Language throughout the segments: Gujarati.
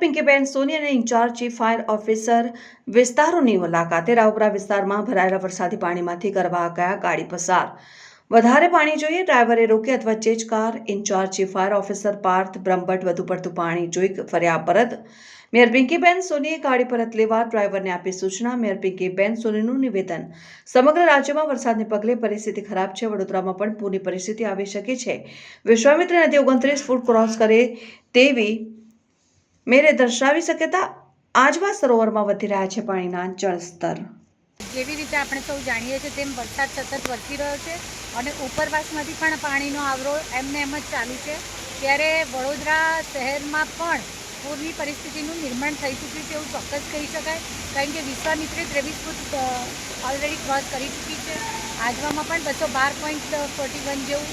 પિંકીબેન સોની અને ઇન્ચાર્જ ચીફ ફાયર ઓફિસર વિસ્તારોની મુલાકાતે રાવપુરા વિસ્તારમાં ભરાયેલા વરસાદી પાણીમાંથી કરવા ગયા ગાડી પસાર વધારે પાણી જોઈએ ડ્રાઈવરે રોકી અથવા ચેજ કાર in charge chief fire officer Parth Brahmbhatt વધુ પડતું પાણી જોઈ ફર્યા પરત મેયર પિંકીબેન સોનીએ ગાડી પરત લેવા ડ્રાઈવરને આપી સૂચના મેયર પિંકીબેન સોનીનું નિવેદન સમગ્ર રાજ્યમાં વરસાદને પગલે પરિસ્થિતિ ખરાબ છે વડોદરામાં પણ પૂરની પરિસ્થિતિ આવી શકે છે વિશ્વામિત્રી નદી 29 ફૂટ ક્રોસ કરે તેવી મેરે દર્શાવી શક્યતા આજવા સરોવરમાં વધી રહ્યા છે પાણીના જળસ્તર જેવી રીતે આપણે સૌ જાણીએ છીએ તેમ વરસાદ સતત વરસી રહ્યો છે અને ઉપરવાસમાંથી પણ પાણીનો આવરો એમને એમ જ ચાલુ છે ત્યારે વડોદરા શહેરમાં પણ પૂરની પરિસ્થિતિનું નિર્માણ થઈ ચૂક્યું છે એવું ચોક્કસ કહી શકાય કારણ કે વિશ્વામિત્રી 23 ફૂટ ઓલરેડી ક્રોસ કરી ચૂકી છે આજવામાં પણ 212.41 જેવું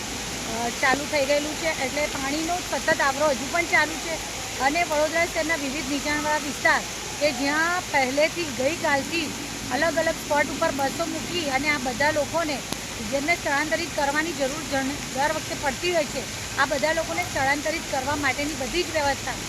ચાલુ થઈ ગયેલું છે એટલે પાણીનો સતત આવરો હજુ પણ ચાલુ છે અને વડોદરા શહેરના વિવિધ નીચાણવાળા વિસ્તાર કે જ્યાં પહેલેથી ગઈકાલથી અલગ અલગ સ્પોટ ઉપર બસો મૂકી અને આ બધા લોકોને જેમને સ્થળાંતરિત કરવાની જરૂર દર વખતે પડતી હોય છે આ બધા લોકોને સ્થળાંતરિત કરવા માટેની બધી જ વ્યવસ્થા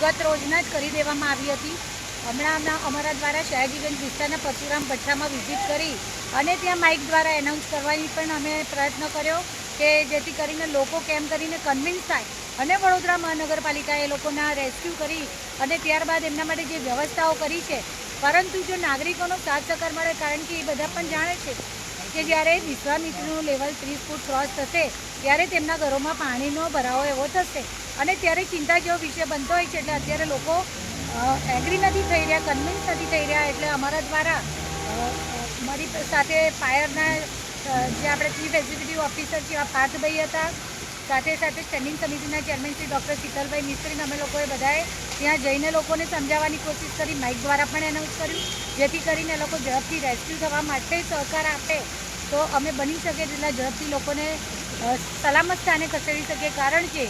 ગત રોજના જ કરી દેવામાં આવી હતી હમણાં અમારા દ્વારા શાયજીગંજ વિસ્તારના પરશુરામ ભઠ્ઠામાં વિઝિટ કરી અને ત્યાં માઇક દ્વારા એનાઉન્સ કરવાની પણ અમે પ્રયત્ન કર્યો કે જેથી કરીને લોકો કેમ કરીને કન્વિન્સ થાય અને વડોદરા મહાનગરપાલિકાએ લોકોના રેસ્ક્યુ કરી અને ત્યારબાદ એમના માટે જે વ્યવસ્થાઓ કરી છે પરંતુ જો નાગરિકોનો સાથ સહકાર મળે કારણ કે એ બધા પણ જાણે છે કે જ્યારે વિશ્વામિત્રીનું લેવલ 30 ફૂટ ક્રોસ થશે ત્યારે તેમના ઘરોમાં પાણીનો ભરાવો એવો થશે અને ત્યારે ચિંતા જેવો વિષય બનતો હોય છે એટલે અત્યારે લોકો એગ્રી નથી થઈ રહ્યા કન્વિન્સ નથી થઈ રહ્યા એટલે અમારા દ્વારા મારી સાથે ફાયરના જે આપણે ચીફ એક્ઝિક્યુટિવ ઓફિસર છે પાર્થભાઈ હતા સાથે સાથે સ્ટેન્ડિંગ સમિતિના ચેરમેન શ્રી ડૉક્ટર શીતલભાઈ મિસ્ત્રીને અમે લોકોએ બધાએ ત્યાં જઈને લોકોને સમજાવવાની કોશિશ કરી માઇક દ્વારા પણ એનાઉન્સ કર્યું જેથી કરીને એ લોકો ઝડપથી રેસ્ક્યુ થવા માટે સહકાર આપે તો અમે બની શકે તેટલા ઝડપથી લોકોને સલામત સ્થાને ખસેડી શકીએ કારણ કે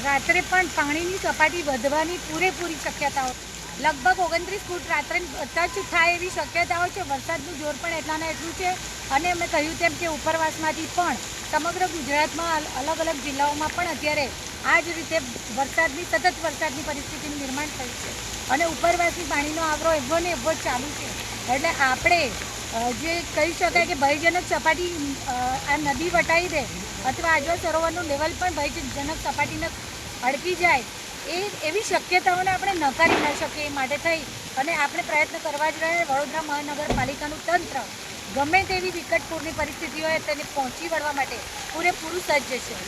રાત્રે પણ પાણીની સપાટી વધવાની પૂરેપૂરી શક્યતાઓ લગભગ 29 ફૂટ રાત્રે ટચ થાય એવી શક્યતાઓ છે વરસાદનું જોર પણ એટલાના એટલું છે અને અમે કહ્યું તેમ કે ઉપરવાસમાંથી પણ સમગ્ર ગુજરાતમાં અલગ અલગ જિલ્લાઓમાં પણ અત્યારે આ જ રીતે સતત વરસાદની પરિસ્થિતિનું નિર્માણ થયું છે અને ઉપરવાસની પાણીનો આવરો એવો ને એવો જ ચાલુ છે એટલે આપણે જે કહી શકાય કે ભયજનક સપાટી આ નદી વટાઈ દે અથવા આજવા સરોવરનું લેવલ પણ ભયજનક સપાટીને અડકી જાય એવી શક્યતાઓને આપણે નકારી ન શકીએ એ માટે થઈ અને આપણે પ્રયત્ન કરવા જ રહે વડોદરા મહાનગરપાલિકાનું તંત્ર ગમે તેવી વિકટ પૂરની પરિસ્થિતિ હોય તેને પહોંચી વળવા માટે પૂરેપૂરું સજ્જ છે।